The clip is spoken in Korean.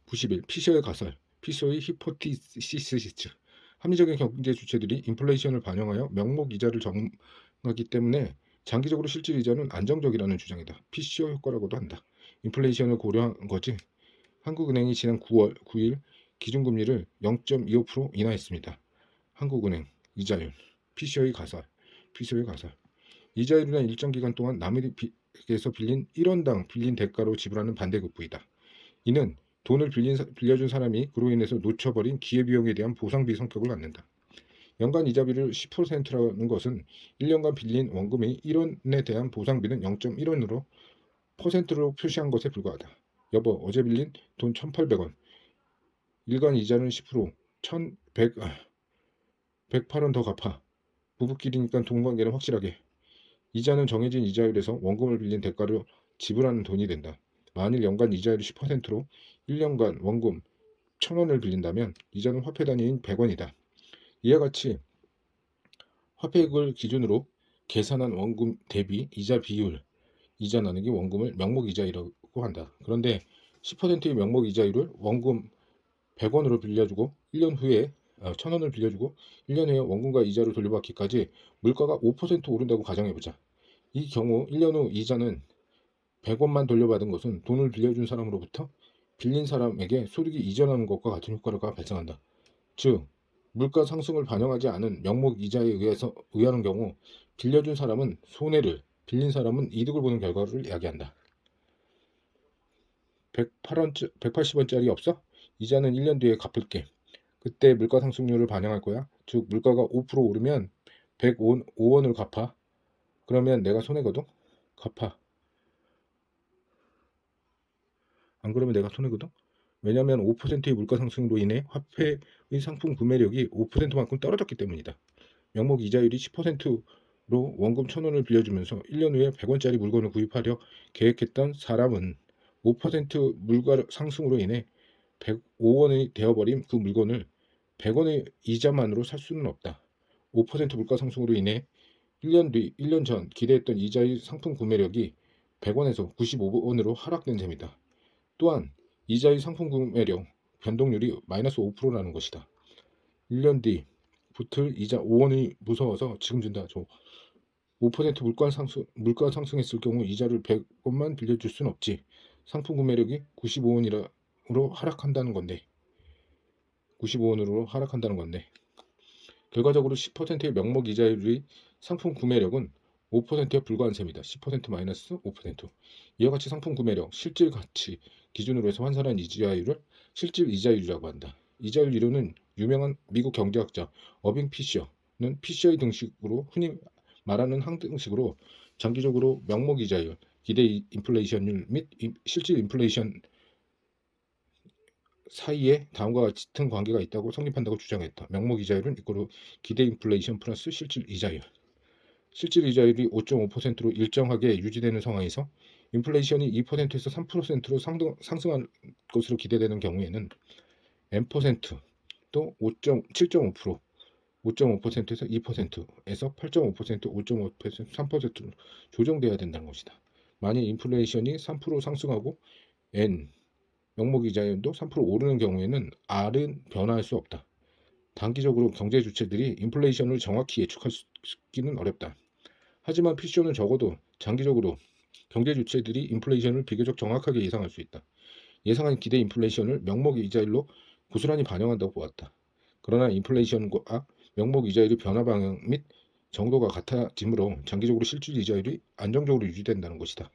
91. 피셔의 가설, 피셔의 히포티시스. 합리적인 경제 주체들이 인플레이션을 반영하여 명목 이자를 정하기 때문에 장기적으로 실질 이자는 안정적이라는 주장이다. 피셔 효과라고도 한다. 인플레이션을 고려한 거지. 한국은행이 지난 9월 9일 기준금리를 0.25% 인하했습니다. 한국은행 이자율, 피셔의 가설, 피셔의 가설. 이자율이란 일정 기간 동안 남에게서 빌린 1원당 빌린 대가로 지불하는 반대급부이다. 이는 돈을 빌려준 사람이 그로 인해서 놓쳐버린 기회비용에 대한 보상비 성격을 갖는다. 연간 이자비를 10%라는 것은 1년간 빌린 원금이 1원에 대한 보상비는 0.1원으로 퍼센트로 표시한 것에 불과하다. 여보, 어제 빌린 돈 1,800원. 일간 이자는 10%, 1,108원 더 갚아. 부부끼리니까 돈 관계는 확실하게. 이자는 정해진 이자율에서 원금을 빌린 대가로 지불하는 돈이 된다. 만일 연간 이자율이 10%로 1년간 원금 1,000원을 빌린다면 이자는 화폐 단위인 100원이다. 이와 같이 화폐액을 기준으로 계산한 원금 대비 이자 비율, 이자 나누기 원금을 명목 이자율이라고 한다. 그런데 10%의 명목 이자율을 원금 100원으로 빌려주고 1년 후에 1,000원을 빌려주고 1년 후에 원금과 이자를 돌려받기까지 물가가 5% 오른다고 가정해보자. 이 경우 1년 후 이자는 100원만 돌려받은 것은 돈을 빌려준 사람으로부터 빌린 사람에게 소득이 이전하는 것과 같은 효과가 발생한다. 즉, 물가 상승을 반영하지 않은 명목 이자에 의하는 경우 빌려준 사람은 손해를, 빌린 사람은 이득을 보는 결과를 이야기한다. 180원짜리 없어? 이자는 1년 뒤에 갚을게. 그때 물가 상승률을 반영할 거야. 즉, 물가가 5% 오르면 105원을 갚아. 그러면 내가 손해거든? 갚아. 안 그러면 내가 손해거든? 왜냐하면 5%의 물가 상승으로 인해 화폐의 상품 구매력이 5%만큼 떨어졌기 때문이다. 명목 이자율이 10%로 원금 1,000원을 빌려주면서 1년 후에 100원짜리 물건을 구입하려 계획했던 사람은 5% 물가 상승으로 인해 105원이 되어버린 그 물건을 100원의 이자만으로 살 수는 없다. 5% 물가 상승으로 인해 1년 전 기대했던 이자의 상품 구매력이 100원에서 95원으로 하락된 셈이다. 또한 이자의 상품 구매력 변동률이 마이너스 5%라는 것이다. 1년 뒤 붙을 이자 5원이 무서워서 지금 준다. 5% 물가 상승했을 경우 이자를 100원만 빌려줄 순 없지. 상품 구매력이 95원으로 하락한다는 건데. 95원으로 하락한다는 건데. 결과적으로 10%의 명목 이자율의 상품 구매력은 5%에 불과한 셈이다. 10% 마이너스 5%. 이와 같이 상품 구매력, 실질 가치 기준으로 해서 환산한 이자율을 실질 이자율이라고 한다. 이자율 이론은 유명한 미국 경제학자 어빙 피셔는 피셔의 등식으로 흔히 말하는 항등식으로 장기적으로 명목 이자율, 기대 인플레이션율 및 실질 인플레이션 사이에 다음과 같은 관계가 있다고 성립한다고 주장했다. 명목 이자율은 이꼬르 기대 인플레이션 플러스 실질 이자율. 실질 이자율이 5.5%로 일정하게 유지되는 상황에서 인플레이션이 2%에서 3%로 상승할 것으로 기대되는 경우에는 N%또 7.5%, 5.5%에서 2%에서 8.5%, 5.5%, 3%로 조정돼야 된다는 것이다. 만일 인플레이션이 3% 상승하고 N 명목 이자율도 3% 오르는 경우에는 R은 변화할 수 없다. 단기적으로 경제 주체들이 인플레이션을 정확히 예측하기는 어렵다. 하지만 피쇼는 적어도 장기적으로 경제 주체들이 인플레이션을 비교적 정확하게 예상할 수 있다. 예상한 기대 인플레이션을 명목 이자율로 고스란히 반영한다고 보았다. 그러나 인플레이션과 명목 이자율의 변화 방향 및 정도가 같아지므로 장기적으로 실질 이자율이 안정적으로 유지된다는 것이다.